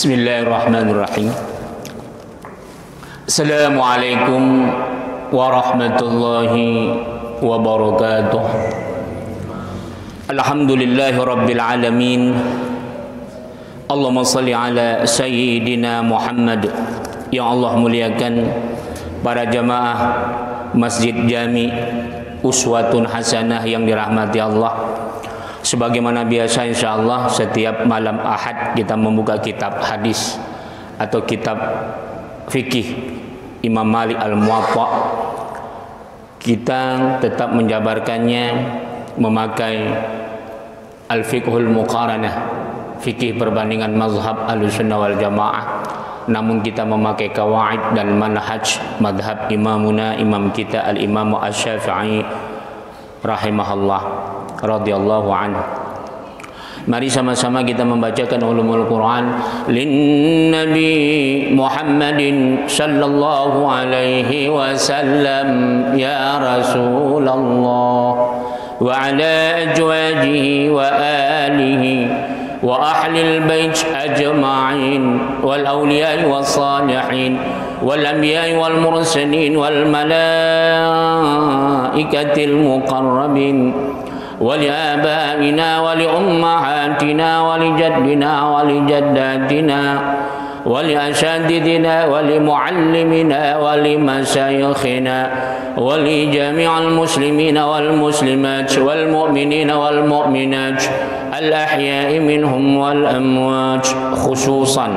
Bismillahirrahmanirrahim. Assalamualaikum warahmatullahi wabarakatuh. Alhamdulillahi rabbil alamin. Allahumma salli ala sayyidina Muhammad. Ya Allah, muliakan para jamaah Masjid Jami Uswatun Hasanah yang dirahmati Allah. Sebagaimana biasa, insyaallah setiap malam Ahad kita membuka kitab hadis atau kitab fikih Imam Malik Al-Muwatta. Kita tetap menjabarkannya memakai Al-Fiqhul Muqaranah, fikih perbandingan mazhab Ahlussunnah wal Jamaah. Namun kita memakai kawaid dan manhaj madhab imamuna, imam kita Al-Imam Asy-Syafi'i rahimahullah radhiyallahu anhu. Mari sama-sama kita membacakan ulumul Quran lin Nabi Muhammadin sallallahu alaihi wasallam ya Rasulullah wa ala azwajihi wa alihi wa ahlil bait ajma'in wal awliya was salihin wal anbiya wal mursalin wal malaikatil muqarrabin ولآبائنا ولأمهاتنا ولجدنا ولجداتنا ولأساتذتنا ولمعلمنا ولمشايخنا ولجميع المسلمين والمسلمات والمؤمنين والمؤمنات الأحياء منهم والأموات خصوصا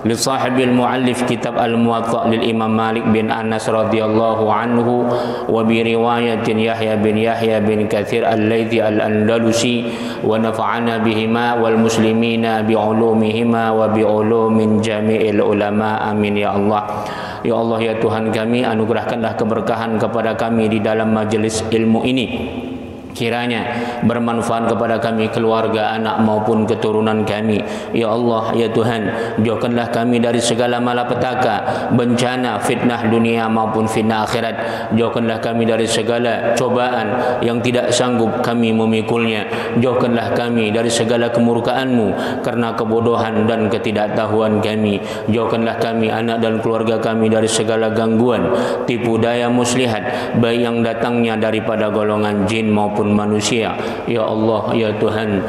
لصاحب المؤلف كتاب الموطأ للإمام مالك بن أنس رضي الله عنه وبرواية يحيى بن كثير الليثي الأندلسي ونفعنا بهما والمسلمين بعلومهما وبعلوم جميع العلماء آمين ya Allah. Ya Allah, ya Tuhan kami, anugerahkanlah keberkahan kepada kami di dalam majelis ilmu ini. Kiranya bermanfaat kepada kami, keluarga, anak maupun keturunan kami. Ya Allah, ya Tuhan, jauhkanlah kami dari segala malapetaka, bencana, fitnah dunia maupun fitnah akhirat. Jauhkanlah kami dari segala cobaan yang tidak sanggup kami memikulnya. Jauhkanlah kami dari segala kemurkaan-Mu karena kebodohan dan ketidaktahuan kami. Jauhkanlah kami, anak dan keluarga kami dari segala gangguan, tipu daya muslihat, baik yang datangnya daripada golongan jin maupun manusia. Ya Allah, ya Tuhan,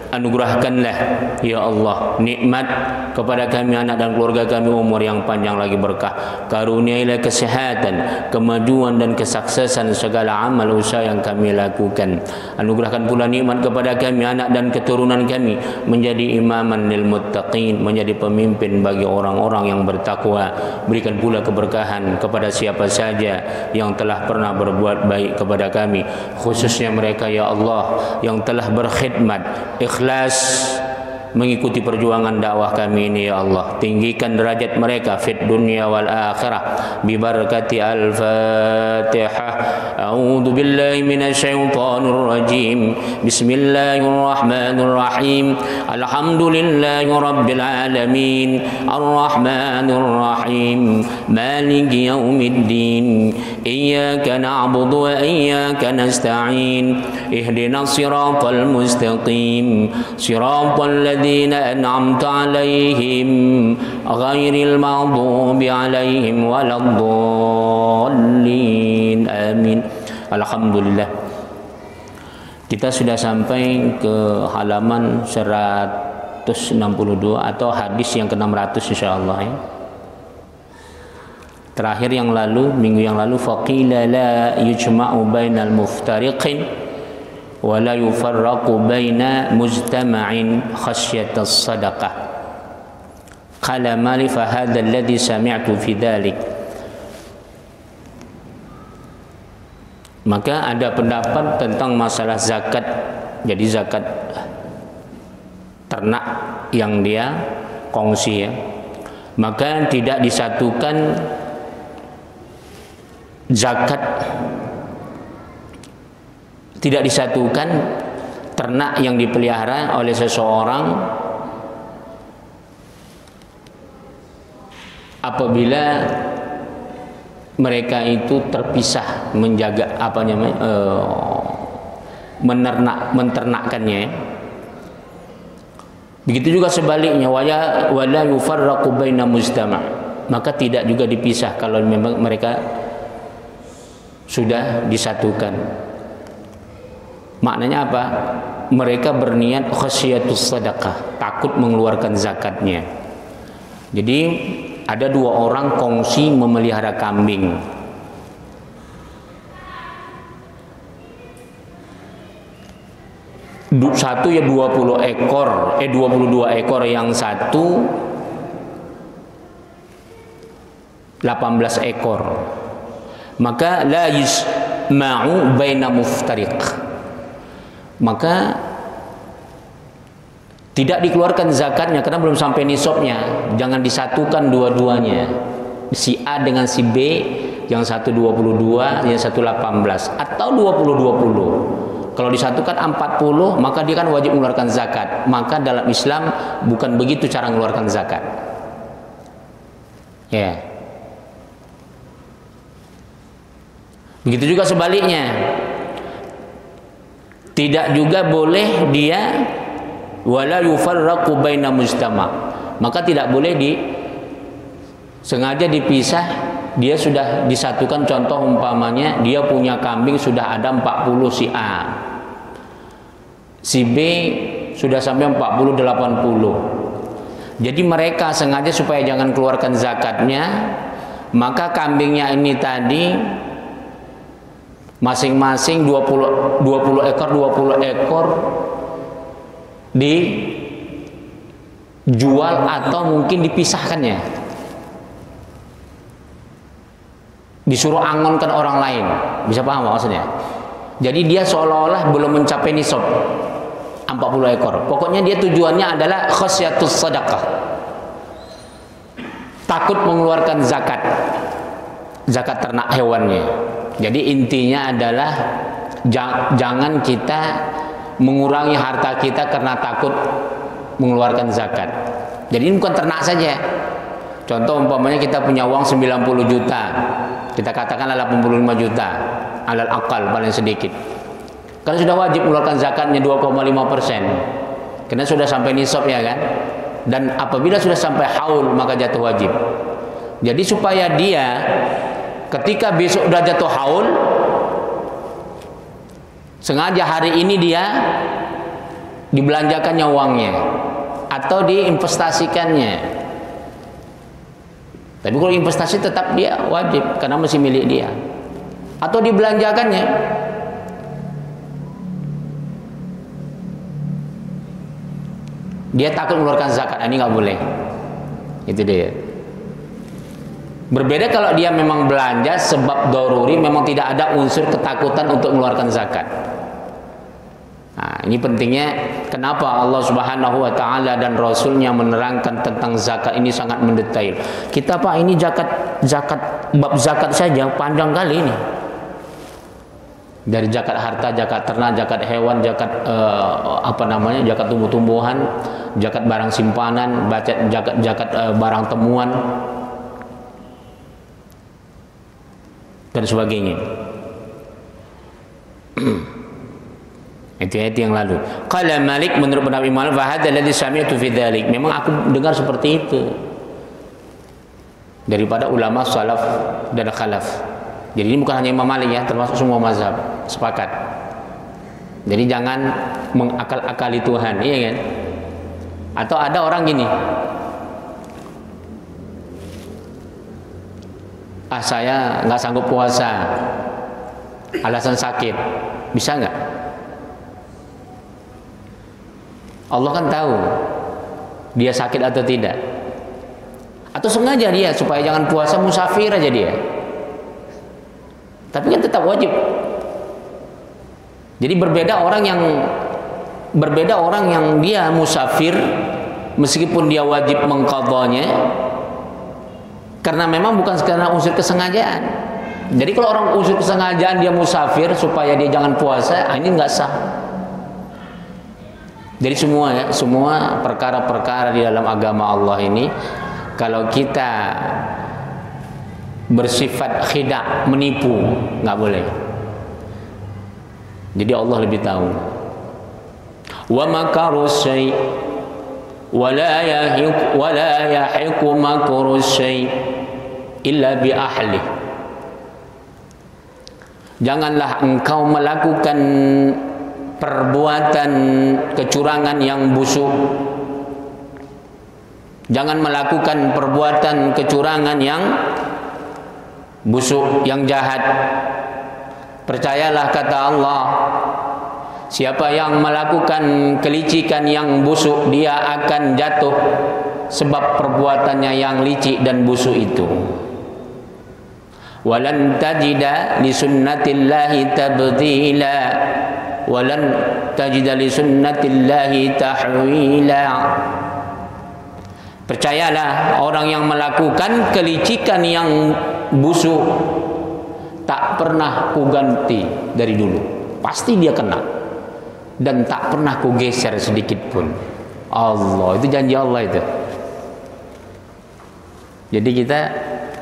anugerahkanlah ya Allah nikmat kepada kami, anak dan keluarga kami, umur yang panjang lagi berkah, karuniailah kesehatan, kemajuan dan kesuksesan segala amal usaha yang kami lakukan. Anugerahkan pula nikmat kepada kami, anak dan keturunan kami, menjadi imaman lil muttaqin, menjadi pemimpin bagi orang-orang yang bertakwa. Berikan pula keberkahan kepada siapa saja yang telah pernah berbuat baik kepada kami, khususnya mereka ya Allah yang telah berkhidmat ikhlas mengikuti perjuangan dakwah kami ini ya Allah. Tinggikan derajat mereka fid dunya wal akhirah bi barakati al-Fatihah. A'udzu billahi minasyaitonir rajim. Bismillahirrahmanirrahim. Alhamdulillahi rabbil alamin. Arrahmanir rahim. Maliki yaumiddin. Iyyaka na'budu wa iyyaka nasta'in. Ihdinas siratal mustaqim. Siratal ladzina an'amta 'alaihim ghairil maghdubi 'alaihim waladdallin. Amin. Alhamdulillah. Kita sudah sampai ke halaman 162 atau hadis yang ke-600 insyaallah ya. Terakhir yang lalu, minggu yang lalu, faqila la yujma'u bainal muftariqin wa la yufarraqu baina mujtama'in khasyatas sadaqah. Qala mali fa hadha alladhi sami'tu fi dhalik. Maka ada pendapat tentang masalah zakat. Jadi zakat ternak yang dia kongsi ya, maka tidak disatukan zakat, tidak disatukan ternak yang dipelihara oleh seseorang apabila mereka itu terpisah menjaga apa namanya menternakkannya. Begitu juga sebaliknya, wala yufarraqu baina mujtama', maka tidak juga dipisah kalau memang mereka sudah disatukan. Maknanya apa? Mereka berniat khasyiatus sadaqah, takut mengeluarkan zakatnya. Jadi ada dua orang kongsi memelihara kambing. Satu ya 20 ekor, 22 ekor, yang satu 18 ekor. Maka la yusma'u baina muftariq, maka tidak dikeluarkan zakatnya karena belum sampai nisabnya. Jangan disatukan dua-duanya, si A dengan si B, yang satu 22, yang satu 18 atau 20-20. Kalau disatukan 40, maka dia kan wajib mengeluarkan zakat. Maka dalam Islam bukan begitu cara mengeluarkan zakat. Ya. Begitu juga sebaliknya. Tidak juga boleh dia wala yufarraqu baina mujtama'. Maka tidak boleh sengaja dipisah. Dia sudah disatukan, contoh umpamanya dia punya kambing sudah ada 40 si A, si B sudah sampai 40-80. Jadi mereka sengaja supaya jangan keluarkan zakatnya, maka kambingnya ini tadi masing-masing 20 ekor dijual atau mungkin dipisahkannya, disuruh angonkan orang lain. Bisa paham maksudnya? Jadi dia seolah-olah belum mencapai nisab 40 ekor. Pokoknya dia tujuannya adalah khasyatus sadaqah, takut mengeluarkan zakat ternak hewannya. Jadi intinya adalah jangan kita mengurangi harta kita karena takut mengeluarkan zakat. Jadi ini bukan ternak saja. Contoh umpamanya kita punya uang 90 juta, kita katakanlah 85 juta, alal aqal paling sedikit. Karena sudah wajib mengeluarkan zakatnya 2,5%. Karena sudah sampai nisab ya kan? Dan apabila sudah sampai haul maka jatuh wajib. Jadi supaya dia ketika besok sudah jatuh haul, sengaja hari ini dia dibelanjakannya uangnya atau diinvestasikannya. Tapi kalau investasi tetap dia wajib karena masih milik dia. Atau dibelanjakannya. Dia takut mengeluarkan zakat, ini nggak boleh. Itu dia. Berbeda kalau dia memang belanja sebab daruri, memang tidak ada unsur ketakutan untuk mengeluarkan zakat. Nah, ini pentingnya kenapa Allah Subhanahu wa taala dan Rasulnya menerangkan tentang zakat ini sangat mendetail. Kita Pak, ini bab zakat saja panjang kali ini. Dari zakat harta, zakat ternak, zakat hewan, zakat zakat tumbuh-tumbuhan, zakat barang simpanan, zakat barang temuan dan sebagainya. Itu yang lalu. Qala Malik, menurut pendapat Imam Malik, fa hadza alladhi sami'tu fi dzalik. Memang aku dengar seperti itu daripada ulama salaf dan khalaf. Jadi ini bukan hanya Imam Malik ya, termasuk semua mazhab sepakat. Jadi jangan mengakal-akali Tuhan, iya kan? Atau ada orang gini, saya nggak sanggup puasa, alasan sakit, bisa nggak? Allah kan tahu dia sakit atau tidak. Atau sengaja dia supaya jangan puasa, musafir aja dia. Tapi kan tetap wajib. Jadi berbeda orang yang dia musafir meskipun dia wajib mengqadhanya karena memang bukan karena unsur kesengajaan. Jadi kalau orang unsur kesengajaan dia musafir supaya dia jangan puasa, ini nggak sah. Jadi semua perkara-perkara di dalam agama Allah ini kalau kita bersifat khidah, menipu, nggak boleh. Jadi Allah lebih tahu. Wa makaru syai', wala yahiqu makru syai' illa bi ahli. Janganlah engkau melakukan perbuatan kecurangan yang busuk. Jangan melakukan perbuatan kecurangan yang busuk, yang jahat. Percayalah kata Allah, siapa yang melakukan kelicikan yang busuk, dia akan jatuh sebab perbuatannya yang licik dan busuk itu. Walan tajida li sunnatillahi tabdila walan tajida li sunnatillahi tahwila. Percayalah, orang yang melakukan kelicikan yang busuk tak pernah ku ganti dari dulu, pasti dia kena, dan tak pernah ku geser sedikit pun. Allah, itu janji Allah itu. Jadi kita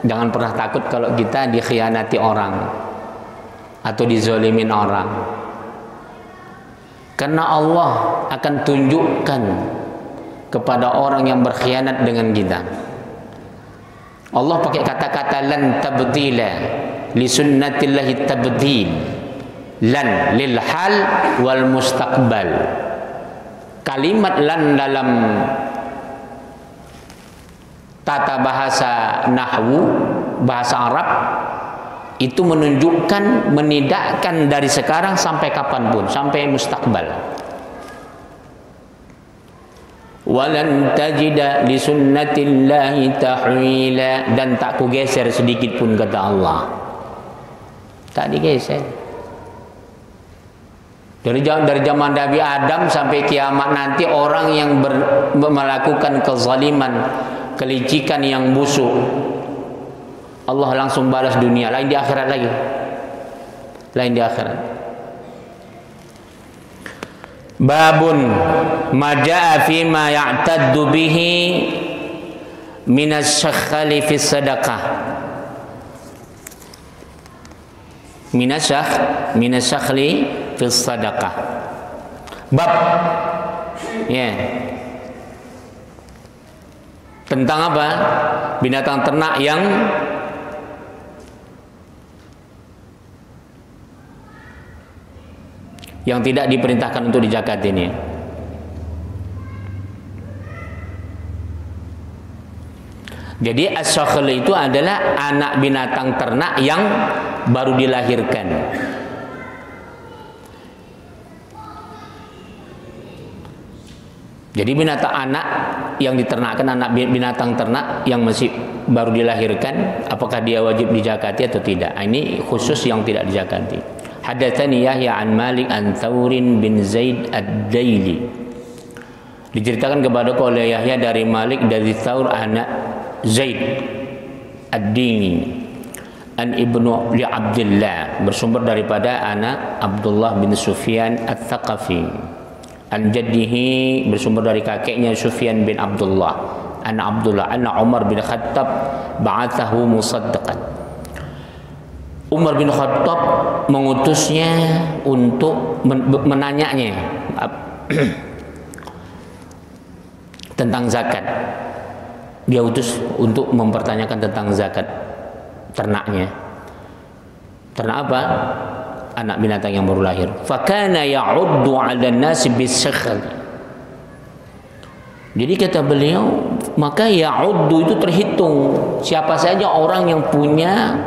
jangan pernah takut kalau kita dikhianati orang atau dizolimin orang, karena Allah akan tunjukkan kepada orang yang berkhianat dengan kita. Allah pakai kata-kata lan tabdila li sunnatillahi tabdil, lan lil hal wal mustaqbal. Kalimat lan dalam tata bahasa nahwu, bahasa Arab, itu menunjukkan, menidakkan dari sekarang sampai kapanpun, sampai mustaqbal. Walan tajida li sunnatillahi tahwila, dan tak ku geser sedikit pun kata Allah. Tak digeser. Dari zaman Nabi Adam sampai kiamat nanti, orang yang melakukan kezaliman, kelicikan yang busuk, Allah langsung balas dunia, lain di akhirat lagi. Lain di akhirat. Babun majaa fi ma ya'taddu bihi minas syakhali fi sadaqah. Minas syakhli fi sadaqah. Bab tentang apa? Binatang ternak yang tidak diperintahkan untuk dizakat ini. Jadi as-sakhl itu adalah anak binatang ternak yang baru dilahirkan. Jadi binatang anak yang diternakkan, anak binatang ternak yang masih baru dilahirkan, apakah dia wajib dizakati atau tidak? Ini khusus yang tidak dizakati. Hadatsani Yahya an Malik an Thaurin bin Zaid ad-Daili. Diceritakan kepadaku oleh Yahya dari Malik dari Thaur anak Zaid ad-Dini an Ibnu li Abdullah, bersumber daripada anak Abdullah bin Sufyan Ats-Tsaqafi, an jaddihi, bersumber dari kakeknya Sufyan bin Abdullah, anak Abdullah, anna Umar bin Khattab ba'athahu musaddaqan. Umar bin Khattab mengutusnya untuk menanyanya tentang zakat. Dia utus untuk mempertanyakan tentang zakat ternaknya. Ternak apa? Anak binatang yang baru lahir. Fakana ya'uddu 'ala an-nasi bis-sakhl. Jadi kata beliau, maka ya'uddu itu terhitung siapa saja orang yang punya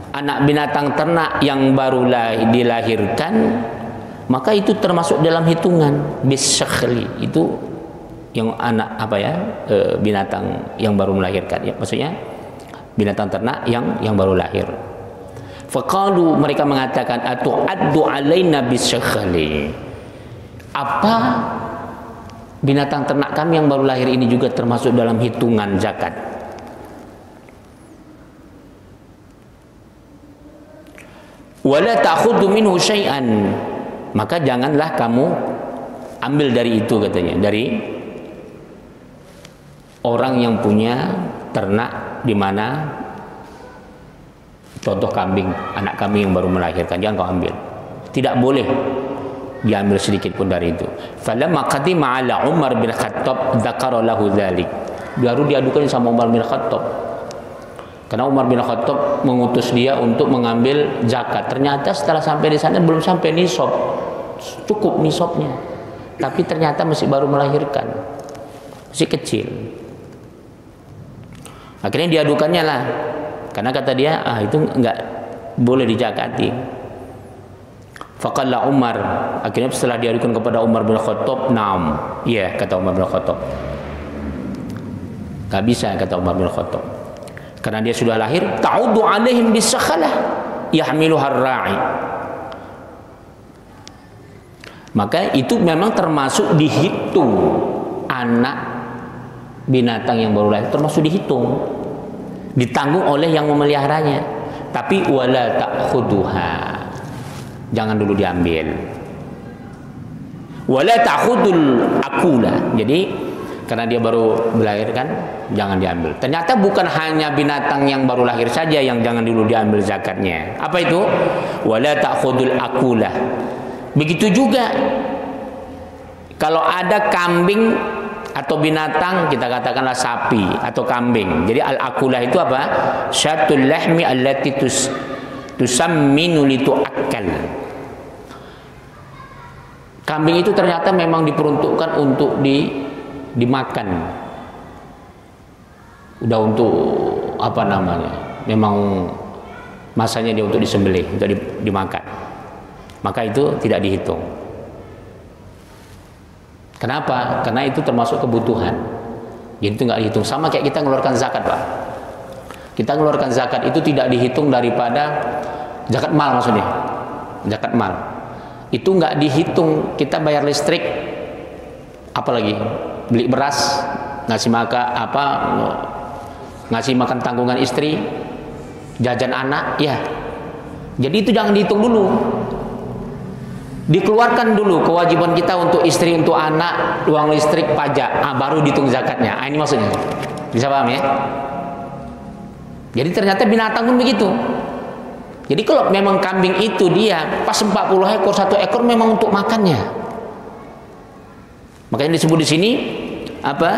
anak binatang ternak yang baru dilahirkan, maka itu termasuk dalam hitungan bis-sakhli. Itu yang anak binatang yang baru melahirkan, ya, maksudnya binatang ternak yang baru lahir. Faqalu, mereka mengatakan, atu'addu alaina bis-sakhli, apa binatang ternak kami yang baru lahir ini juga termasuk dalam hitungan zakat? Wala ta'khudhu minhu syai'an, maka janganlah kamu ambil dari itu, katanya, dari orang yang punya ternak di mana contoh kambing, anak kambing yang baru melahirkan, jangan kau ambil. Tidak boleh diambil sedikit pun dari itu. Falamma qadima ala Umar bin Khattab dzakara lahu dzalik. Baru diadukan sama Umar bin Khattab. Karena Umar bin Khattab mengutus dia untuk mengambil zakat. Ternyata setelah sampai di sana belum sampai nisab. Cukup nisabnya. Tapi ternyata masih baru melahirkan. Masih kecil. Akhirnya diadukannya lah. Karena kata dia, itu enggak boleh dizakati. Faqala Umar, akhirnya setelah diadukan kepada Umar bin Khattab, "Naam." Iya, kata Umar bin Khattab. Enggak bisa, kata Umar bin Khattab. Karena dia sudah lahir, ta'udu alaihim bisakhalah yahmiluha ar-ra'i. Maka itu memang termasuk dihitung anak binatang yang baru lahir, termasuk dihitung, ditanggung oleh yang memeliharanya. Tapi wala ta'khuduha, jangan dulu diambil. Wala ta'khudul akula, jadi karena dia baru melahirkan, jangan diambil. Ternyata bukan hanya binatang yang baru lahir saja yang jangan dulu diambil zakatnya. Apa itu? Wala ta'khudul akula. Begitu juga kalau ada kambing atau binatang, kita katakanlah sapi atau kambing. Jadi al-akulah itu apa? Syatul lahmi allati tusamminu litu'akkal. Kambing itu ternyata memang diperuntukkan untuk dimakan. Udah untuk apa namanya? Memang masanya dia untuk disembelih, untuk dimakan. Maka itu tidak dihitung. Kenapa? Karena itu termasuk kebutuhan. Jadi itu nggak dihitung. Sama kayak kita mengeluarkan zakat, Pak. Kita mengeluarkan zakat itu tidak dihitung daripada zakat mal, maksudnya. Zakat mal. Itu nggak dihitung. Kita bayar listrik, apalagi beli beras, ngasih makan tanggungan istri, jajan anak, ya. Jadi itu jangan dihitung dulu. Dikeluarkan dulu kewajiban kita untuk istri, untuk anak, uang listrik, pajak, baru dihitung zakatnya. Ini maksudnya. Bisa paham ya? Jadi ternyata binatang pun begitu. Jadi kalau memang kambing itu dia pas 40 ekor, 1 ekor memang untuk makannya. Makanya disebut di sini apa?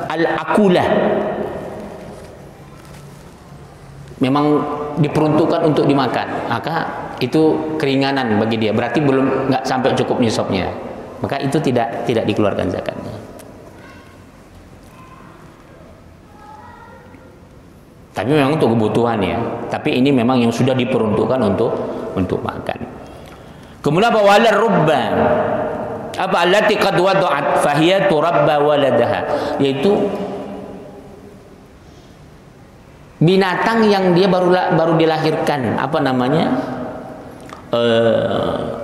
Al-akulah. Memang diperuntukkan untuk dimakan. Maka itu keringanan bagi dia. Berarti nggak sampai cukup nisabnya. Maka itu tidak dikeluarkan zakatnya. Tapi memang untuk kebutuhan ya. Tapi ini memang yang sudah diperuntukkan untuk makan. Kemudian apa? Walar rubba. Apa? Allati qad wada'at fahiya turabba waladaha. Yaitu binatang yang dia baru dilahirkan, apa namanya?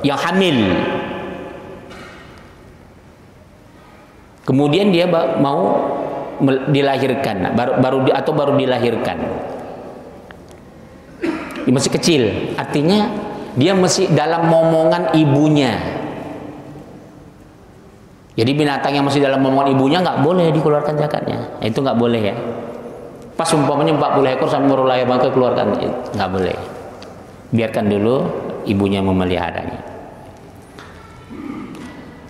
Yang hamil. Kemudian dia mau dilahirkan, baru dilahirkan. Dia masih kecil, artinya dia masih dalam momongan ibunya. Jadi binatang yang masih dalam momongan ibunya nggak boleh dikeluarkan zakatnya. Itu nggak boleh ya. Pas umpamanya 40 ekor sampai baru lahir maka keluarkan, nggak boleh. Biarkan dulu ibunya memeliharanya.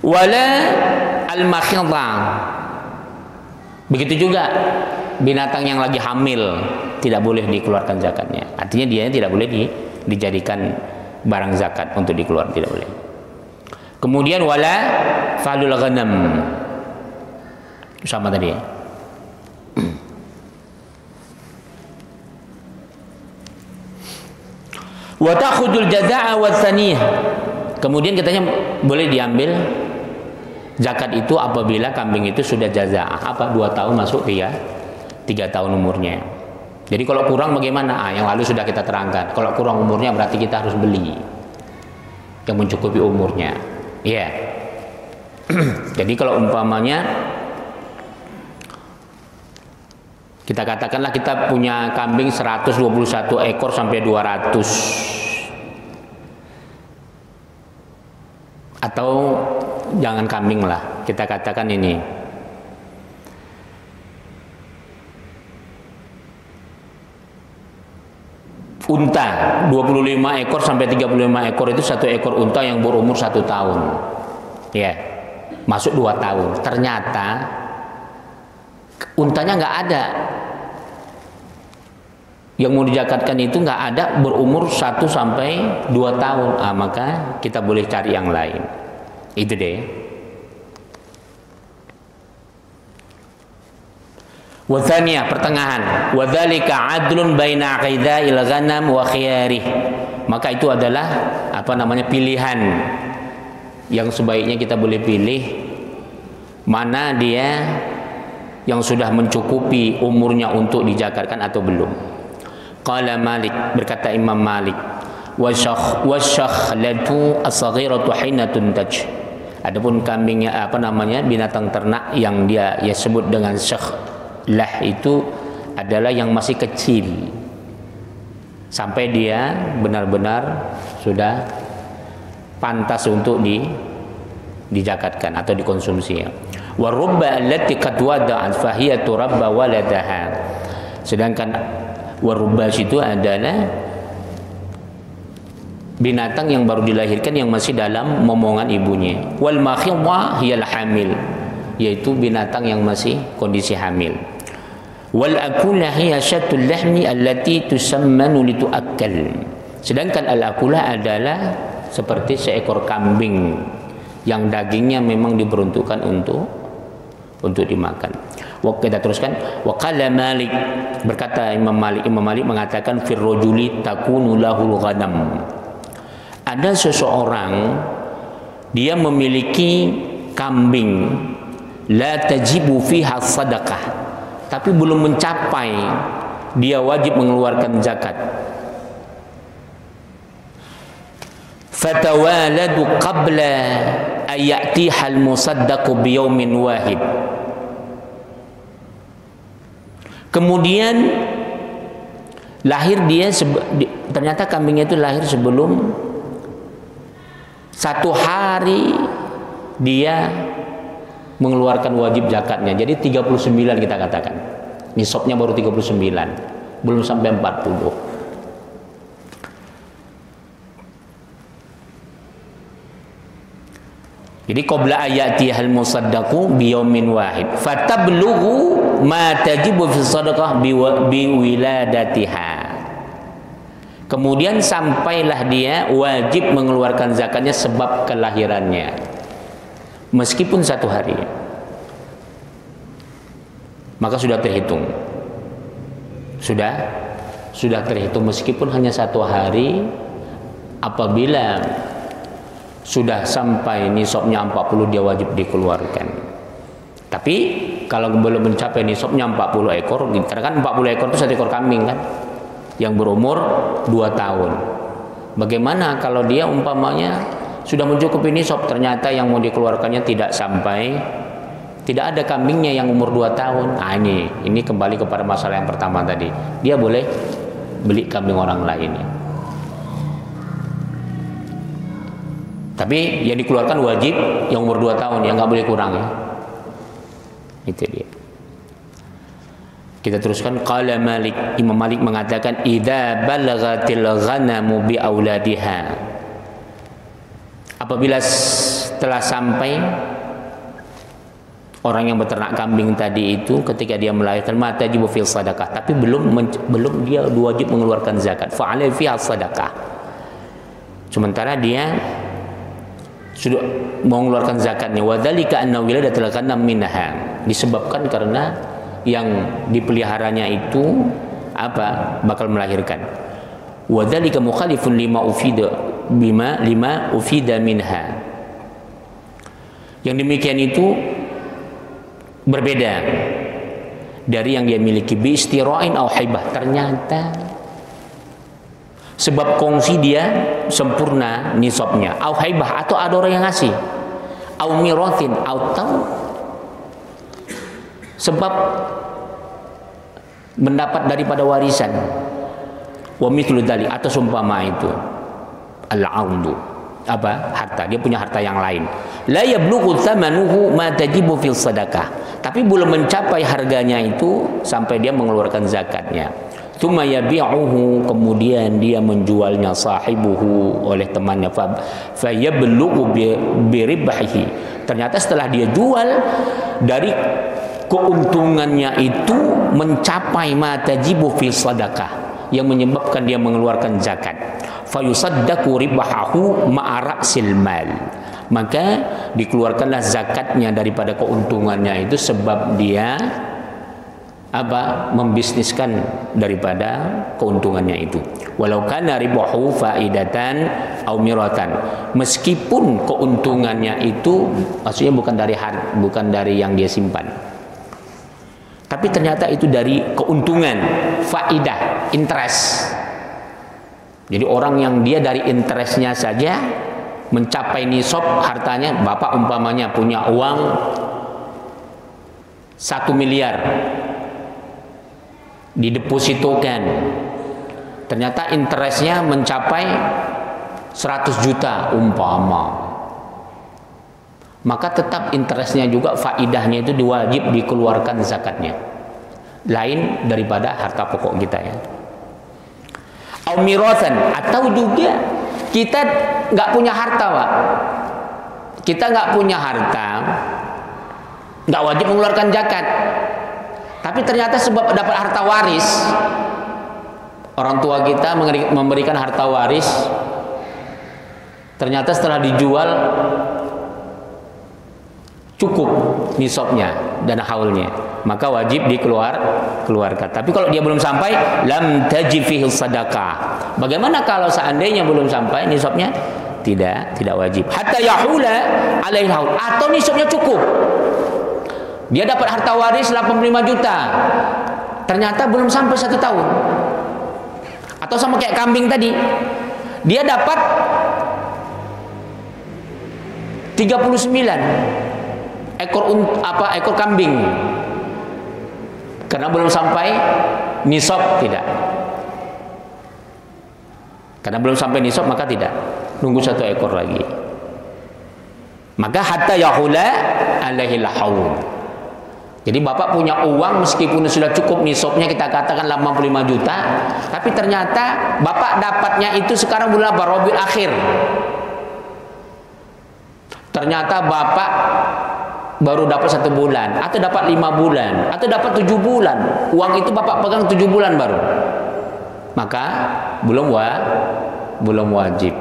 Wala al-makhidha. Begitu juga binatang yang lagi hamil tidak boleh dikeluarkan zakatnya. Artinya dia tidak boleh dijadikan barang zakat untuk dikeluarkan, tidak boleh. Kemudian wala falul ghanam. Sama tadi ya. Wa ta'khudul jazaa'a wa tsaniyah. Kemudian katanya boleh diambil zakat itu apabila kambing itu sudah jazaa'ah. Apa? 2 tahun masuk dia 3 tahun umurnya. Jadi kalau kurang bagaimana? Yang lalu sudah kita terangkan. Kalau kurang umurnya berarti kita harus beli yang mencukupi umurnya. Iya. Jadi kalau umpamanya kita katakanlah kita punya kambing 121 ekor sampai 200. Atau jangan kambing lah, kita katakan ini. unta 25 ekor sampai 35 ekor itu satu ekor unta yang berumur 1 tahun. Ya. Masuk 2 tahun. Ternyata untanya nggak ada. Yang mau dizakatkan itu nggak ada berumur 1 sampai 2 tahun. Maka kita boleh cari yang lain. Itu deh. Wathaniyah, pertengahan. Wadzalika adlun baina aqidha'il ghanam wa khiyarih. Maka itu adalah pilihan yang sebaiknya kita boleh pilih mana dia yang sudah mencukupi umurnya untuk dizakatkan atau belum. Qala Malik, berkata Imam Malik, wasyakhlatu as-saghiratu hina tuntaj. Adapun kambingnya binatang ternak yang dia sebut dengan syakhlah itu adalah yang masih kecil sampai dia benar-benar sudah pantas untuk dizakatkan atau dikonsumsi. Wa rubba allati qad wada'at fa hiya turabba waladaha. Sedangkan warubas itu adalah binatang yang baru dilahirkan yang masih dalam momongan ibunya. Wal makhidha hiyal hamil, yaitu binatang yang masih kondisi hamil. Wal akulah hiya syatul lahmi allati tusammanu lituakkal. Sedangkan al akulah adalah seperti seekor kambing yang dagingnya memang diperuntukkan untuk dimakan. Kita teruskan. Wa qala Malik, berkata Imam Malik mengatakan fir rajuli takunu lahul ghanam. Ada seseorang dia memiliki kambing la tajibu fiha sadaqah, tapi belum mencapai dia wajib mengeluarkan zakat. Fatawaladu qabla ayatiha al-musaddaqu biyaumin wahid. Kemudian lahir dia, ternyata kambingnya itu lahir sebelum 1 hari dia mengeluarkan wajib zakatnya. Jadi 39 kita katakan. Nisabnya baru 39, belum sampai 40. Jadi qabla ayatihal musaddaqu biyaumin wahid fatablughu ma tajibu fi sadaqah biwiladatiha. Kemudian sampailah dia wajib mengeluarkan zakatnya sebab kelahirannya, meskipun 1 hari, maka sudah terhitung, sudah terhitung meskipun hanya 1 hari. Apabila sudah sampai nisabnya 40 dia wajib dikeluarkan. Tapi kalau belum mencapai nisabnya 40 ekor, karena kan 40 ekor itu 1 ekor kambing kan yang berumur 2 tahun. Bagaimana kalau dia umpamanya sudah mencukupi nisab, ternyata yang mau dikeluarkannya tidak ada kambingnya yang umur 2 tahun. Ini kembali kepada masalah yang pertama tadi. Dia boleh beli kambing orang lain. Tapi yang dikeluarkan wajib yang umur 2 tahun, yang nggak boleh kurang ya. Itu dia. Kita teruskan. Qala Malik, Imam Malik mengatakan idza balaghatil ghanamu bi auladiha. Apabila telah sampai orang yang beternak kambing tadi itu ketika dia melahirkan mata jibu fil sadaqah, tapi belum dia wajib mengeluarkan zakat. Fa alai fiha sadaqah. Sementara dia sudah mau mengeluarkan zakatnya. Wadzalika anna wiladatul ghanam minha, disebabkan karena yang dipeliharanya itu bakal melahirkan. Wadzalika mukhalifun lima ufida minha. Yang demikian itu berbeda dari yang dia miliki bi istira'in au haibah. Ternyata sebab kongsi dia sempurna nisabnya, au haibah atau ada orang yang ngasih, au mirathin atau sebab mendapat daripada warisan, wa mithlu dzalik atau seumpama itu al-'audu harta, dia punya harta yang lain. La yablughu thamanuhu ma tajibu fil sadaqah, tapi belum mencapai harganya itu sampai dia mengeluarkan zakatnya. Tsumma yabi'uhu, kemudian dia menjualnya sahibuhu oleh temannya, fa yablughu bi ribhihi. Ternyata setelah dia jual, dari keuntungannya itu mencapai ma tajibu fi sadaqah, yang menyebabkan dia mengeluarkan zakat. Fa yusaddaqu ribahu ma'a ra'sil mal, maka dikeluarkanlah zakatnya daripada keuntungannya itu, sebab dia membisniskan daripada keuntungannya itu. Walau kana ribahu faidatan aw miratan, meskipun keuntungannya itu maksudnya bukan dari yang dia simpan, tapi ternyata itu dari keuntungan, faidah, interest. Jadi orang yang dia dari interestnya saja mencapai nisab hartanya. Bapak umpamanya punya uang 1 miliar, didepositokan, ternyata interestnya mencapai 100 juta umpama, maka tetap interestnya juga, faidahnya itu diwajib dikeluarkan zakatnya, lain daripada harta pokok kita ya. Au miratan, atau juga kita nggak punya harta, Pak. Kita nggak punya harta, nggak wajib mengeluarkan zakat. Tapi ternyata sebab dapat harta waris, orang tua kita memberikan harta waris, ternyata setelah dijual cukup nisabnya dan haulnya, maka wajib dikeluarkan. Tapi kalau dia belum sampai, lam tajib fihi sadaqah. Bagaimana kalau seandainya belum sampai nisabnya? Tidak wajib. Hatta yahula alaihi haul, atau nisabnya cukup. Dia dapat harta waris 85 juta, ternyata belum sampai 1 tahun. Atau sama kayak kambing tadi, dia dapat 39 ekor kambing, karena belum sampai nisab, tidak. Karena belum sampai nisab maka tidak, nunggu 1 ekor lagi. Maka hatta yahula alaihi haul. Jadi bapak punya uang meskipun sudah cukup nisabnya, kita katakan 85 juta, tapi ternyata bapak dapatnya itu sekarang bulan Rabiul Akhir. Ternyata bapak baru dapat 1 bulan, atau dapat 5 bulan, atau dapat 7 bulan. Uang itu bapak pegang 7 bulan baru. Maka belum wajib.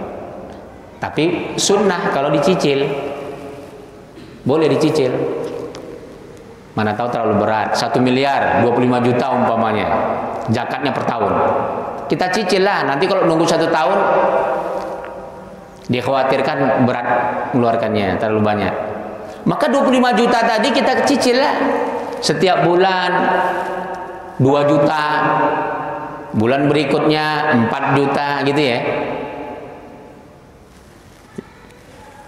Tapi sunnah kalau dicicil, boleh dicicil. Mana tahu terlalu berat, 1 miliar 25 juta umpamanya, zakatnya per tahun. Kita cicil lah, nanti kalau nunggu 1 tahun dikhawatirkan berat mengeluarkannya, terlalu banyak. Maka 25 juta tadi kita cicil lah, setiap bulan 2 juta, bulan berikutnya 4 juta gitu ya,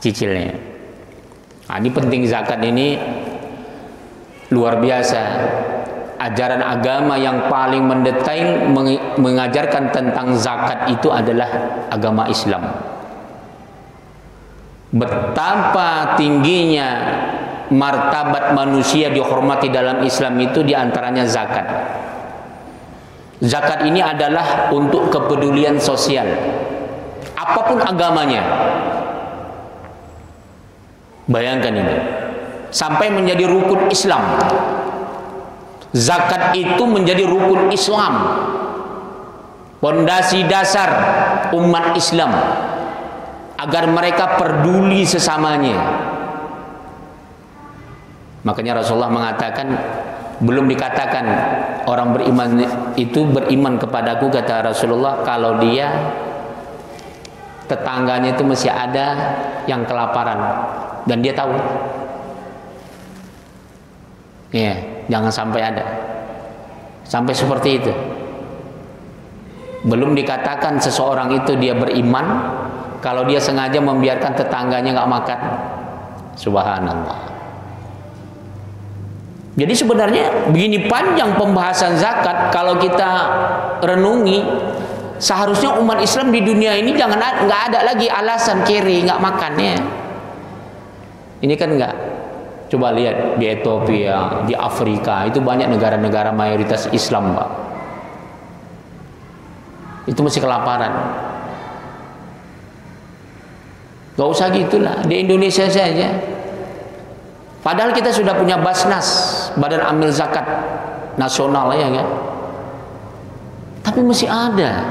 cicilnya. Nah, ini penting, zakat ini luar biasa. Ajaran agama yang paling mendetail mengajarkan tentang zakat itu adalah agama Islam. Betapa tingginya martabat manusia dihormati dalam Islam itu, diantaranya zakat. Zakat ini adalah untuk kepedulian sosial, apapun agamanya. Bayangkan ini, sampai menjadi rukun Islam. Zakat itu menjadi rukun Islam, pondasi dasar umat Islam, agar mereka peduli sesamanya. Makanya Rasulullah mengatakan, belum dikatakan orang beriman itu beriman kepadaku, kata Rasulullah, kalau dia tetangganya itu masih ada yang kelaparan dan dia tahu. Ya, jangan sampai ada. Sampai seperti itu. Belum dikatakan seseorang itu dia beriman kalau dia sengaja membiarkan tetangganya nggak makan. Subhanallah. Jadi sebenarnya begini panjang pembahasan zakat, kalau kita renungi, seharusnya umat Islam di dunia ini nggak ada lagi alasan kiri nggak makannya. Ini kan nggak. Coba lihat di Ethiopia, di Afrika, itu banyak negara-negara mayoritas Islam, Pak. itu mesti kelaparan. Gak usah gitulah, di Indonesia saja. Padahal kita sudah punya Basnas, Badan Amil Zakat Nasional, ya kan? Tapi masih ada.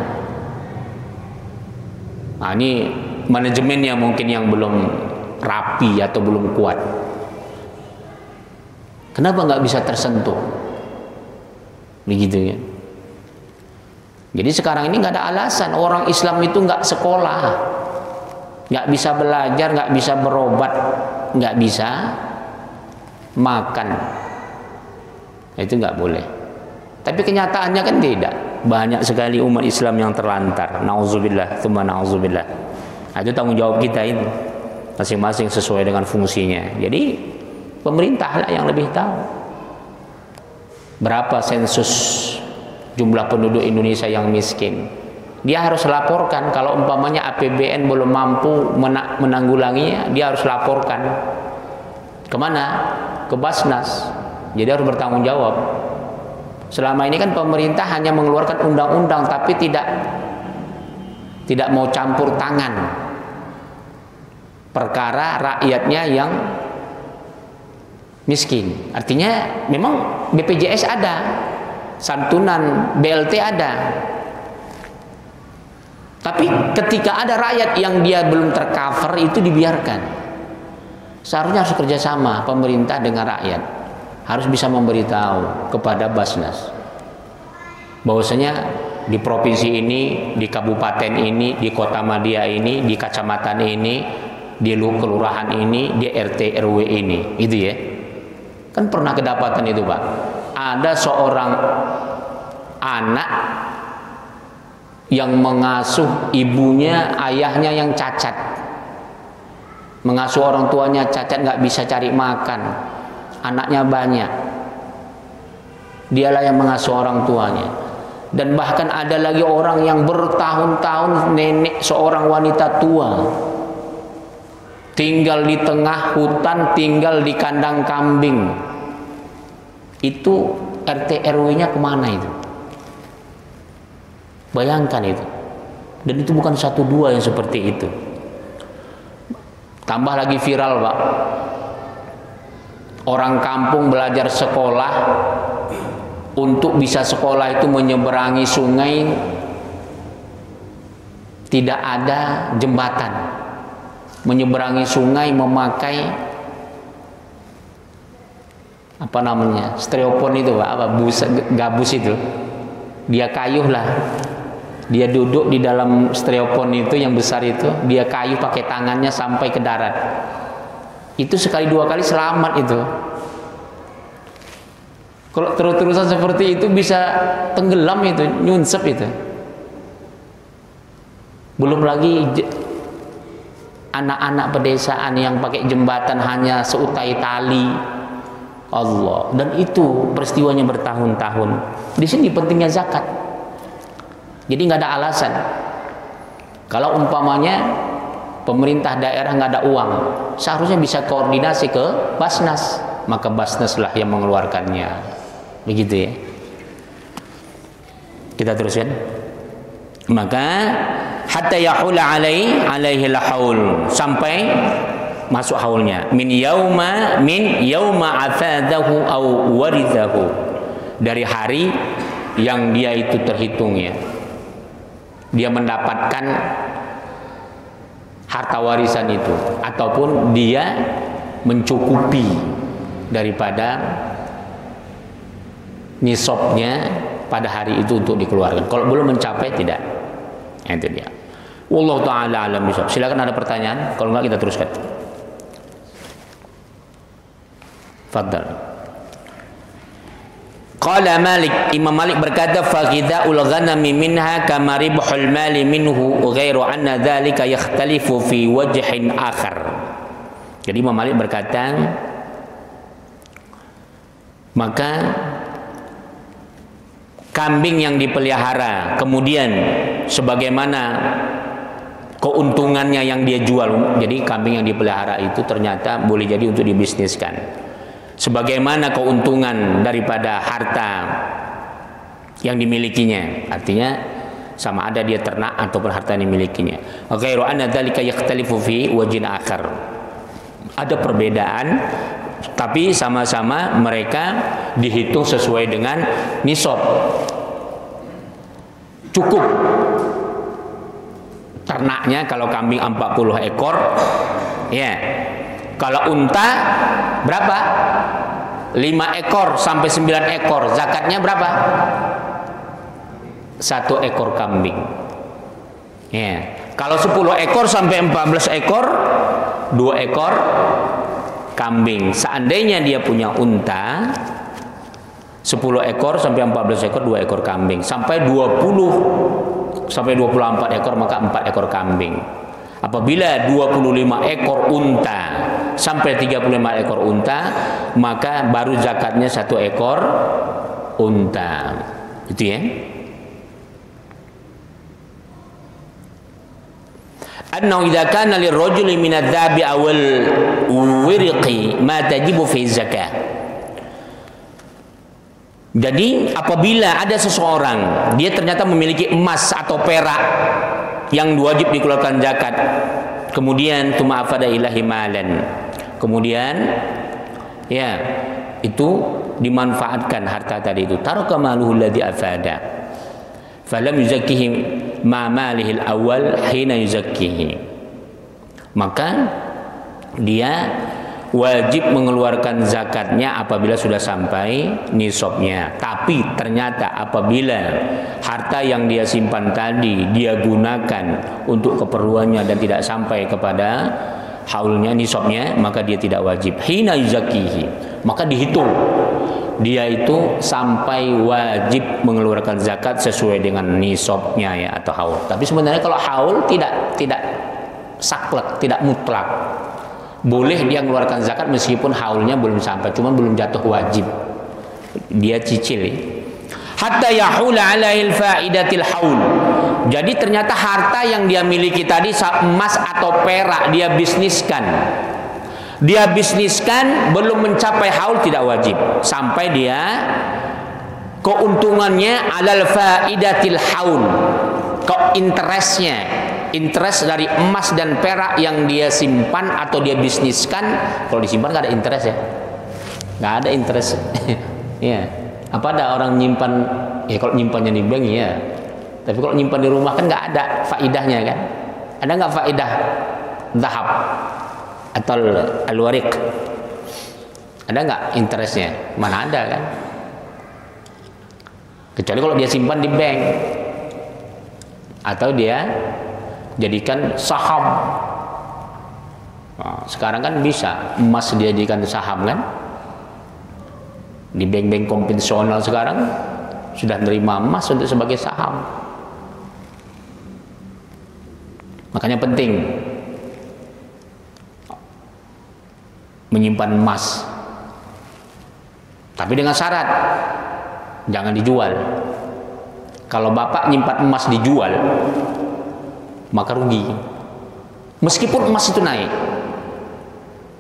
Nah, ini manajemennya mungkin yang belum rapi atau belum kuat. Kenapa nggak bisa tersentuh? Begitu ya. Jadi sekarang ini nggak ada alasan orang Islam itu nggak sekolah, nggak bisa belajar, nggak bisa berobat, nggak bisa makan. Itu nggak boleh. Tapi kenyataannya kan tidak. Banyak sekali umat Islam yang terlantar. Nauzubillah, tsumma nauzubillah. Nah, itu tanggung jawab kita itu. Masing-masing sesuai dengan fungsinya. Jadi pemerintahlah yang lebih tahu. Berapa sensus jumlah penduduk Indonesia yang miskin? Dia harus laporkan. Kalau umpamanya APBN belum mampu menanggulanginya, dia harus laporkan. Kemana? Ke Basnas. Jadi harus bertanggung jawab. Selama ini kan pemerintah hanya mengeluarkan undang-undang, tapi tidak mau campur tangan perkara rakyatnya yang miskin. Artinya memang BPJS ada, santunan BLT ada, tapi ketika ada rakyat yang dia belum tercover, itu dibiarkan. Seharusnya harus kerjasama pemerintah dengan rakyat, harus bisa memberitahu kepada Basnas bahwasanya di provinsi ini, di kabupaten ini, di kota Madia ini, di kecamatan ini, di kelurahan ini, di RT RW ini, gitu ya. Kan pernah kedapatan itu, Pak. Ada seorang anak yang mengasuh ibunya, ayahnya yang cacat, mengasuh orang tuanya cacat, nggak bisa cari makan, anaknya banyak, dialah yang mengasuh orang tuanya. Dan bahkan ada lagi orang yang bertahun-tahun, nenek seorang wanita tua, tinggal di tengah hutan, tinggal di kandang kambing. Itu RT RW-nya kemana itu? Bayangkan itu. Dan itu bukan satu dua yang seperti itu. Tambah lagi viral, Pak. Orang kampung belajar sekolah, untuk bisa sekolah itu menyeberangi sungai, tidak ada jembatan. Menyeberangi sungai memakai apa namanya, styrofoam itu, Pak, apa gabus itu. Dia kayuh lah. Dia duduk di dalam styrofoam itu yang besar itu, dia kayuh pakai tangannya sampai ke darat. Itu sekali dua kali selamat itu. Kalau terus-terusan seperti itu bisa tenggelam itu, nyunsep itu. Belum lagi anak-anak pedesaan yang pakai jembatan hanya seutai tali. Allah. Dan itu peristiwanya bertahun-tahun. Di sini pentingnya zakat. Jadi nggak ada alasan. Kalau umpamanya pemerintah daerah nggak ada uang, seharusnya bisa koordinasi ke Basnas, maka Basnas lah yang mengeluarkannya. Begitu ya. Kita teruskan. Maka hatta yahula alaihi haul, sampai masuk haulnya. Min yauma afadahu au warithahu, dari hari yang dia itu terhitung ya, dia mendapatkan harta warisan itu, ataupun dia mencukupi daripada nisabnya pada hari itu untuk dikeluarkan. Kalau belum mencapai, tidak. Itu dia. Wallahu taala alam bisawab. Silakan ada pertanyaan, kalau enggak kita teruskan. Fadhal. Qala Malik, Imam Malik berkata, faghidha'ul ghanami minha kama ribhul mali minhu ghairu anna dzalika yakhtalifu fi wajhin akhar. Jadi Imam Malik berkata, maka kambing yang dipelihara kemudian sebagaimana keuntungannya yang dia jual, jadi kambing yang dipelihara itu ternyata boleh jadi untuk dibisniskan, sebagaimana keuntungan daripada harta yang dimilikinya. Artinya sama ada dia ternak ataupun harta yang dimilikinya. Ghairu anna dzalika yakhtalifu fi wajhin akhar. Ada perbedaan, tapi sama-sama mereka dihitung sesuai dengan nisab. Cukup ternaknya kalau kambing 40 ekor, ya. Kalau unta berapa? 5 ekor sampai 9 ekor, zakatnya berapa? 1 ekor kambing. Ya. Kalau 10 ekor sampai 14 ekor, 2 ekor kambing. Seandainya dia punya unta 10 ekor sampai 14 ekor, 2 ekor kambing. Sampai 20 sampai 24 ekor maka 4 ekor kambing. Apabila 25 ekor unta sampai 35 ekor unta, maka baru zakatnya 1 ekor unta. Itu ya. Annahu idza kana lirrajuli min adz-dzabi awal wirqi ma tajibu fi zakah. Jadi apabila ada seseorang dia ternyata memiliki emas atau perak yang wajib dikeluarkan zakat, kemudian tuma afada ilahi malan, kemudian ya itu dimanfaatkan harta tadi itu, taraka maluhu alladhi afada falam yuzakkihi ma malihil awal hina yuzakkihi, maka dia wajib mengeluarkan zakatnya apabila sudah sampai nisabnya. Tapi ternyata apabila harta yang dia simpan tadi dia gunakan untuk keperluannya dan tidak sampai kepada haulnya, nisabnya, maka dia tidak wajib. Hina yuzakkihi, maka dihitung dia itu sampai wajib mengeluarkan zakat sesuai dengan nisabnya ya, atau haul. Tapi sebenarnya kalau haul tidak saklek, tidak mutlak. Boleh dia mengeluarkan zakat meskipun haulnya belum sampai, cuma belum jatuh wajib. Dia cicil. Hatta yahula alaihil faidatil haul. Jadi ternyata harta yang dia miliki tadi, emas atau perak, dia bisniskan. Dia bisniskan belum mencapai haul, tidak wajib. Sampai dia keuntungannya alal faidatil haul. Interest dari emas dan perak yang dia simpan atau dia bisniskan. Kalau disimpan nggak ada interest ya, nggak ada interest. Ya, apa ada orang nyimpan? Ya kalau nyimpannya di bank ya, tapi kalau nyimpan di rumah kan nggak ada faidahnya kan? Ada nggak faidah zahab atau al-wariq? Ada nggak interestnya? Mana ada kan? Kecuali kalau dia simpan di bank atau dia jadikan saham. Nah, sekarang kan bisa emas dia jadikan saham kan? Di bank-bank konvensional sekarang sudah menerima emas untuk sebagai saham. Makanya penting menyimpan emas, tapi dengan syarat jangan dijual. Kalau bapak nyimpan emas dijual, maka rugi. Meskipun emas itu naik.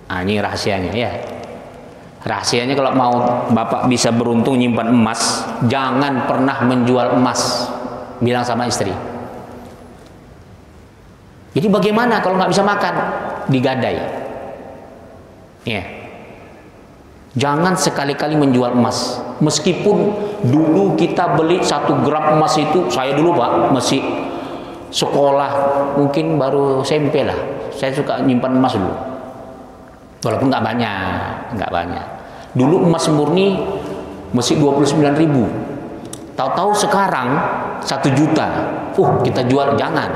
Nah, ini rahasianya ya. Rahasianya kalau mau bapak bisa beruntung nyimpan emas, jangan pernah menjual emas. Bilang sama istri. Jadi bagaimana kalau nggak bisa makan? Digadai. Ya. Jangan sekali-kali menjual emas. Meskipun dulu kita beli 1 gram emas itu, saya dulu pak masih sekolah, mungkin baru SMP lah, saya suka nyimpan emas dulu. Walaupun nggak banyak. Dulu emas murni masih 29.000. Tahu-tahu sekarang 1 juta. Kita jual, jangan.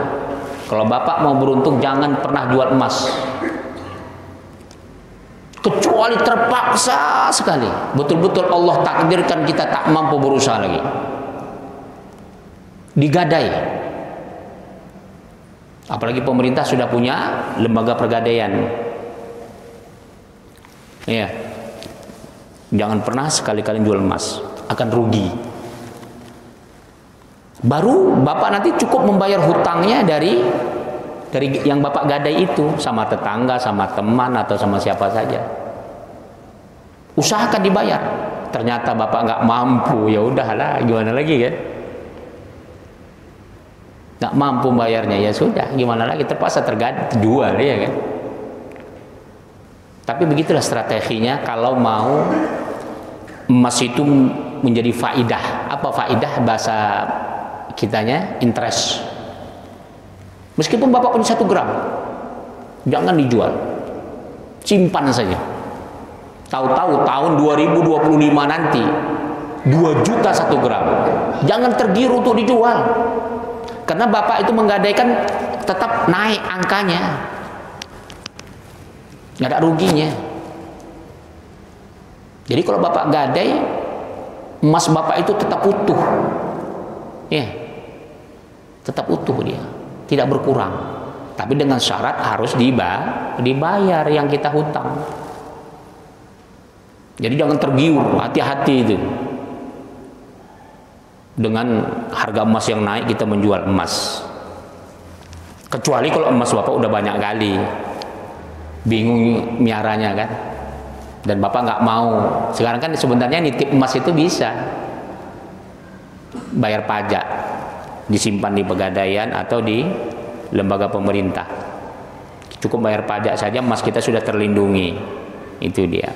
Kalau bapak mau beruntung jangan pernah jual emas. Kecuali terpaksa sekali, betul-betul Allah takdirkan kita tak mampu berusaha lagi, digadai. Apalagi pemerintah sudah punya lembaga pergadaian. Ya, jangan pernah sekali-kali jual emas, akan rugi. Baru bapak nanti cukup membayar hutangnya dari yang bapak gadai itu, sama tetangga, sama teman, atau sama siapa saja. Usahakan dibayar. Ternyata bapak nggak mampu, ya udahlah, gimana lagi kan? nggak mampu bayarnya, ya sudah, gimana lagi, terpaksa terjual ya kan. Tapi begitulah strateginya kalau mau emas itu menjadi faidah. Apa faidah bahasa kitanya? Interest. Meskipun bapak punya 1 gram, jangan dijual, simpan saja. Tahu-tahu tahun 2025 nanti 2 juta 1 gram, jangan tergiru untuk dijual. Karena bapak itu menggadaikan tetap naik angkanya, nggak ada ruginya. Jadi kalau bapak gadai, emas bapak itu tetap utuh, ya, tetap utuh dia, tidak berkurang. Tapi dengan syarat harus dibayar yang kita hutang. Jadi jangan tergiur, hati-hati itu. Dengan harga emas yang naik kita menjual emas. Kecuali kalau emas bapak udah banyak kali, bingung miaranya kan, dan bapak nggak mau. Sekarang kan sebenarnya nitip emas itu bisa bayar pajak, disimpan di pegadaian atau di lembaga pemerintah. Cukup bayar pajak saja, emas kita sudah terlindungi. Itu dia.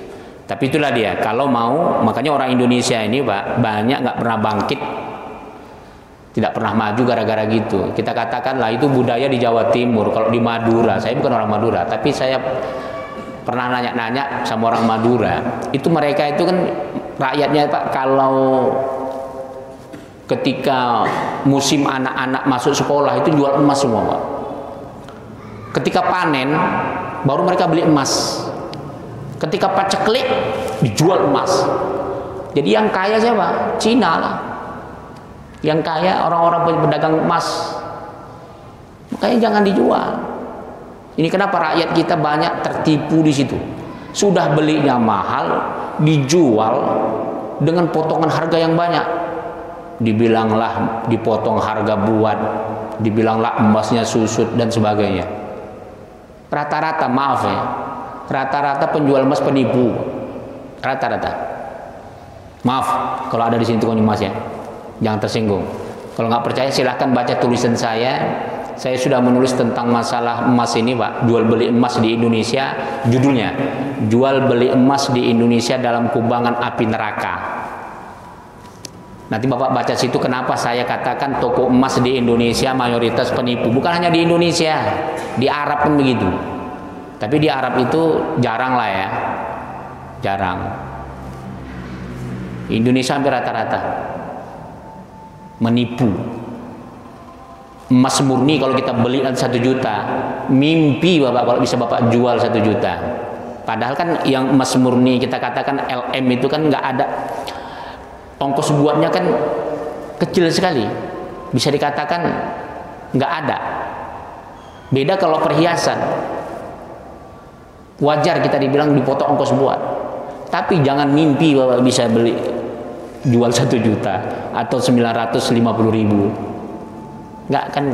Tapi itulah dia, kalau mau, makanya orang Indonesia ini Pak, banyak nggak pernah bangkit, tidak pernah maju gara-gara gitu. Kita katakan lah itu budaya di Jawa Timur. Kalau di Madura, saya bukan orang Madura, tapi saya pernah nanya-nanya sama orang Madura. Itu mereka itu kan rakyatnya Pak, kalau ketika musim anak-anak masuk sekolah itu jual emas semua Pak. Ketika panen baru mereka beli emas. Ketika paceklik dijual emas. Jadi yang kaya siapa? Cina lah. Yang kaya orang-orang pedagang emas. Makanya jangan dijual. Ini kenapa rakyat kita banyak tertipu di situ. Sudah belinya mahal, dijual dengan potongan harga yang banyak. Dibilanglah dipotong harga buat, dibilanglah emasnya susut dan sebagainya. Rata-rata, maaf ya, rata-rata penjual emas penipu. Rata-rata. Maaf kalau ada di sini tukang emas ya. Jangan tersinggung. Kalau nggak percaya silahkan baca tulisan saya. Saya sudah menulis tentang masalah emas ini Pak. Jual beli emas di Indonesia. Judulnya Jual beli emas di Indonesia dalam kubangan api neraka. Nanti Bapak baca situ kenapa saya katakan toko emas di Indonesia mayoritas penipu. Bukan hanya di Indonesia, di Arab pun begitu. Tapi di Arab itu jarang lah ya. Jarang. Indonesia hampir rata-rata menipu. Emas murni kalau kita beli 1 juta, mimpi Bapak kalau bisa Bapak jual 1 juta. Padahal kan yang emas murni kita katakan LM itu kan nggak ada, ongkos buatnya kan kecil sekali, bisa dikatakan nggak ada. Beda kalau perhiasan, wajar kita dibilang dipotong ongkos buat. Tapi jangan mimpi Bapak bisa beli jual 1 juta atau 950.000. Nggak kan,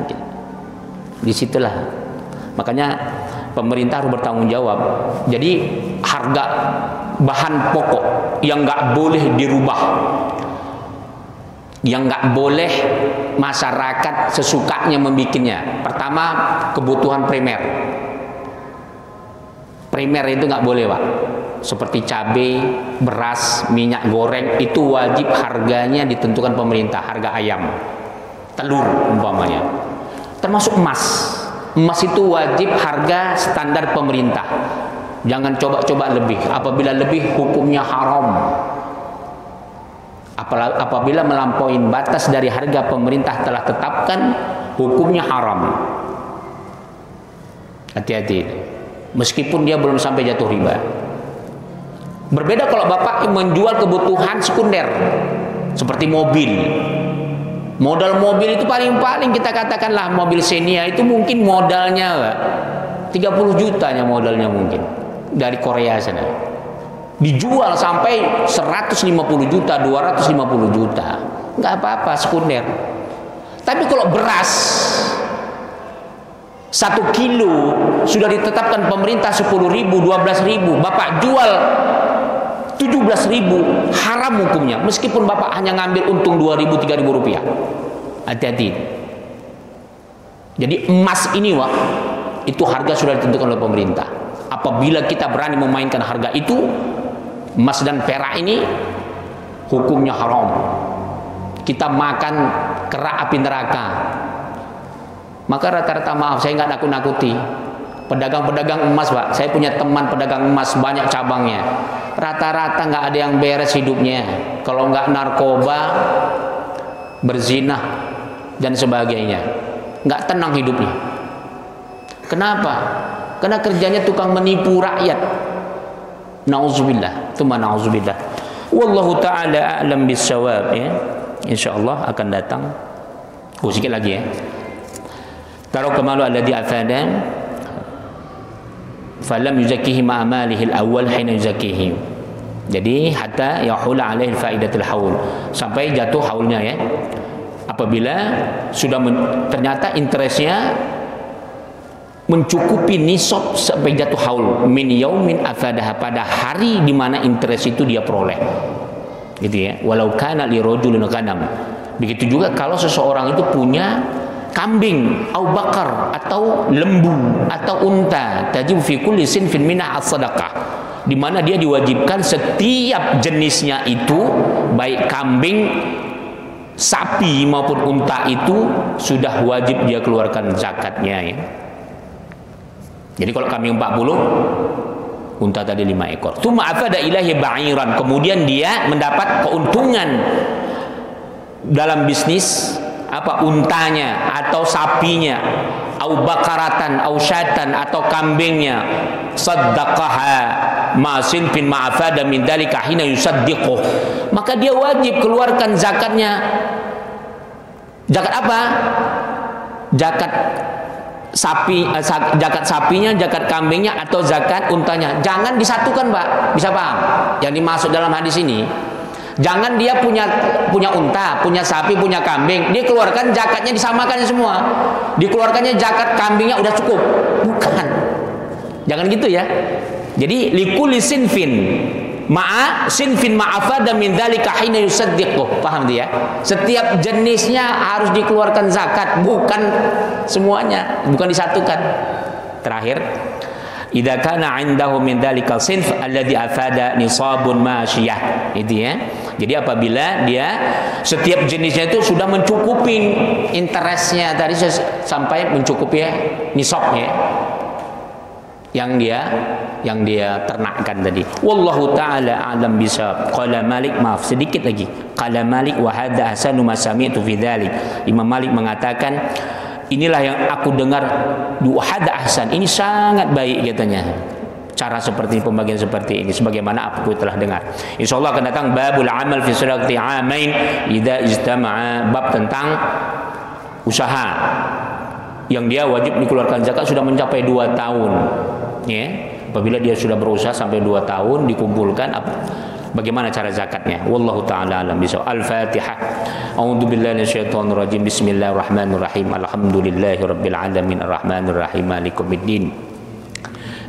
disitulah makanya pemerintah harus bertanggung jawab. Jadi harga bahan pokok yang nggak boleh dirubah, yang nggak boleh masyarakat sesukanya membikinnya. Pertama, kebutuhan primer. Primer itu nggak boleh Pak. Seperti cabai, beras, minyak goreng itu wajib harganya ditentukan pemerintah. Harga ayam, telur umpamanya, termasuk emas. Emas itu wajib harga standar pemerintah. Jangan coba-coba lebih. Apabila lebih hukumnya haram. Apabila melampaui batas dari harga pemerintah telah tetapkan, hukumnya haram. Hati-hati. Meskipun dia belum sampai jatuh riba. Berbeda kalau Bapak menjual kebutuhan sekunder seperti mobil. Modal mobil itu paling-paling kita katakanlah mobil Xenia itu mungkin modalnya 30 jutanya modalnya mungkin dari Korea sana. Dijual sampai 150 juta, 250 juta. Nggak apa-apa sekunder. Tapi kalau beras 1 kilo sudah ditetapkan pemerintah 10.000, 12.000, Bapak jual 17.000, haram hukumnya. Meskipun Bapak hanya ngambil untung 2.000, 3.000 rupiah. Hati-hati. Jadi emas ini itu harga sudah ditentukan oleh pemerintah. Apabila kita berani memainkan harga itu, emas dan perak ini hukumnya haram. Kita makan kerak api neraka. Maka rata-rata, maaf saya nggak nakut-nakuti, pedagang-pedagang emas Pak, saya punya teman pedagang emas banyak cabangnya, rata-rata nggak ada yang beres hidupnya. Kalau nggak narkoba, berzina dan sebagainya, nggak tenang hidupnya. Kenapa? Karena kerjanya tukang menipu rakyat. Nauzubillah, tsumma nauzubillah. Wallahu taala a'lam bissawab ya. Insyaallah akan datang. Sikit lagi ya. Taruh kemalu alladhi afadan falam yuzakkihi ma'amalihi al-awwal hina yuzakkihi. Jadi hatta yahula alaihi faidatul haul, sampai jatuh haulnya ya. Apabila sudah ternyata interestnya mencukupi nisab sampai jatuh haul, min yaumin afadaha, pada hari di mana interest itu dia peroleh. Gitu ya. Walau kana li rajulin ghanam. Begitu juga kalau seseorang itu punya kambing, au bakar, atau lembu, atau unta, tajib fi kulli sinfin minha as-sadaqah, di mana dia diwajibkan setiap jenisnya itu, baik kambing, sapi maupun unta itu sudah wajib dia keluarkan zakatnya ya. Jadi kalau kambing 40, unta tadi 5 ekor. Tsumma afada ilahi ba'iran, kemudian dia mendapat keuntungan dalam bisnis apa, untanya atau sapinya, au bakaratan au syatan, atau kambingnya, saddaqaha ma sinfin ma afada min dalika hina yusaddiquh, maka dia wajib keluarkan zakatnya. Zakat apa? Zakat sapi, zakat sapinya, zakat kambingnya, atau zakat untanya. Jangan disatukan Pak, bisa paham yang dimaksud dalam hadis ini? Jangan dia punya unta, punya sapi, punya kambing, dia keluarkan zakatnya disamakan semua. Dikeluarkannya zakat kambingnya udah cukup. Bukan. Jangan gitu ya. Jadi likulli sinfin ma'a sinfin ma'afada min dzalika hina yusaddiqu. Paham dia? Setiap jenisnya harus dikeluarkan zakat, bukan semuanya, bukan disatukan. Terakhir, idza kana 'indahu min dzalikal sinf alladhi afada nisabun masyiyah. Itu ya. Jadi apabila dia setiap jenisnya itu sudah mencukupi interestnya tadi sampai mencukupi nisabnya yang dia ternakkan tadi. Wallahu taala alam bisawab. Qala Malik, maaf sedikit lagi. Qala Malik wa hadza hasanu ma sami'tu fi dzalik. Imam Malik mengatakan, inilah yang aku dengar, hadza ahsan, ini sangat baik katanya. Cara seperti pembagian seperti ini sebagaimana aku telah dengar. Insyaallah akan datang babul amal fi sadaqati amain idza ijtama'a, bab tentang usaha yang dia wajib dikeluarkan zakat sudah mencapai 2 tahun ya. Apabila dia sudah berusaha sampai 2 tahun dikumpulkan, bagaimana cara zakatnya? Wallahu taala alam bisawab. Al-Fatihah. A'udzu billahi minasyaitonir rajim. Bismillahirrahmanirrahim. Alhamdulillahirabbil alamin arrahmanir rahim maliki yaumiddin.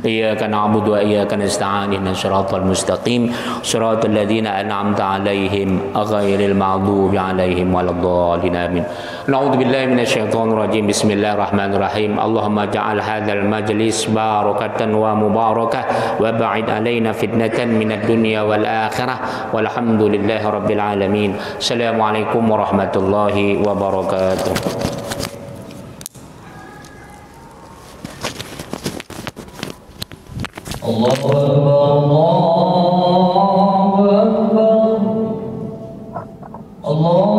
Iyyaka na'budu wa iyyaka nasta'in ihdinas siratal mustaqim siratal ladzina an'amta 'alaihim ghairil maghdubi 'alaihim waladdallin amin. Na'udzu billahi minasyaitonir rajim. Bismillahirrahmanirrahim. Allahumma ja'al hadzal majlis barakatan wa mubarakah wa ba'id 'alaina fitnatan minad dunya wal akhirah walhamdulillahi rabbil alamin. Assalamualaikum warahmatullahi wabarakatuh. Allahu Akbar, Allahu Akbar, Allah